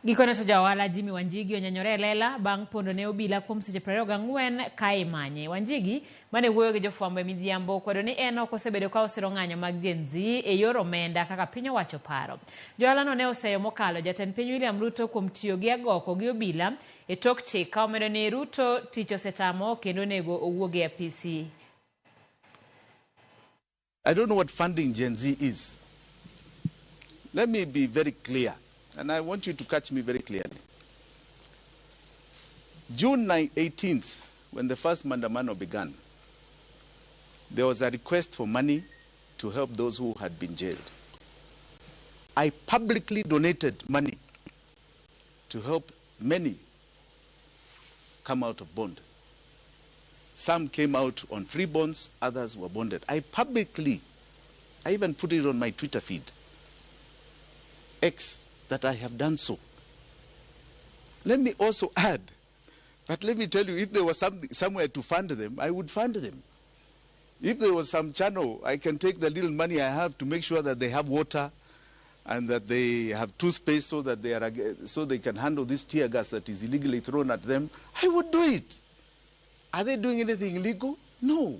Gikone to jawala Jimi Wanjigi onyanyore lela bang' pondo ne obila kuom seche 24 ka imanye. Wanjigi mane wuoyo gi jofwambo e midhiambo kwedo ni en ok osebedo ka osiro ng'anyo mag Gen Z e yor omenda kaka piny owacho paro. Johalano ne oseyo mokalo jatend piny William Ruto kuom tiyo gi agoko gi obila e tok chik ka omedo ni Ruto tich osetamo kendo nego owuog e apisi. I don't know what funding Gen Z is. Let me be very clear, and I want you to catch me very clearly. June 18th, when the first Mandamano began, there was a request for money to help those who had been jailed. I publicly donated money to help many come out of bond. Some came out on free bonds, others were bonded. I even put it on my Twitter feed, X, that I have done so. Let me also add, but let me tell you, if there was somewhere to fund them, I would fund them. If there was some channel, I can take the little money I have to make sure that they have water and that they have toothpaste so that they can handle this tear gas that is illegally thrown at them. I would do it. Are they doing anything illegal? No.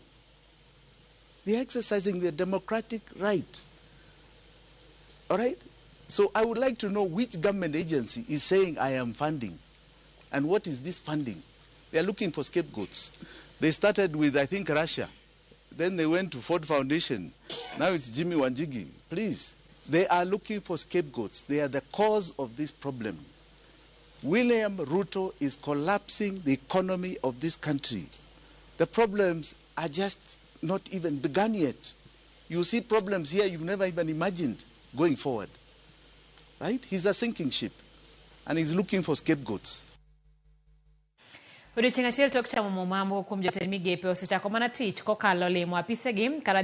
They're exercising their democratic right. All right? So I would like to know which government agency is saying I am funding. And what is this funding? They are looking for scapegoats. They started with, I think, Russia. Then they went to Ford Foundation. Now it's Jimi Wanjigi. Please. They are looking for scapegoats. They are the cause of this problem. William Ruto is collapsing the economy of this country. The problems are just not even begun yet. You see problems here you've never even imagined going forward. Right? He's a sinking ship, and he's looking for scapegoats. Odiochieng' achiel tok chamo mambo kuom jotend migepe osechako mana tich kokalo limo apisegi kara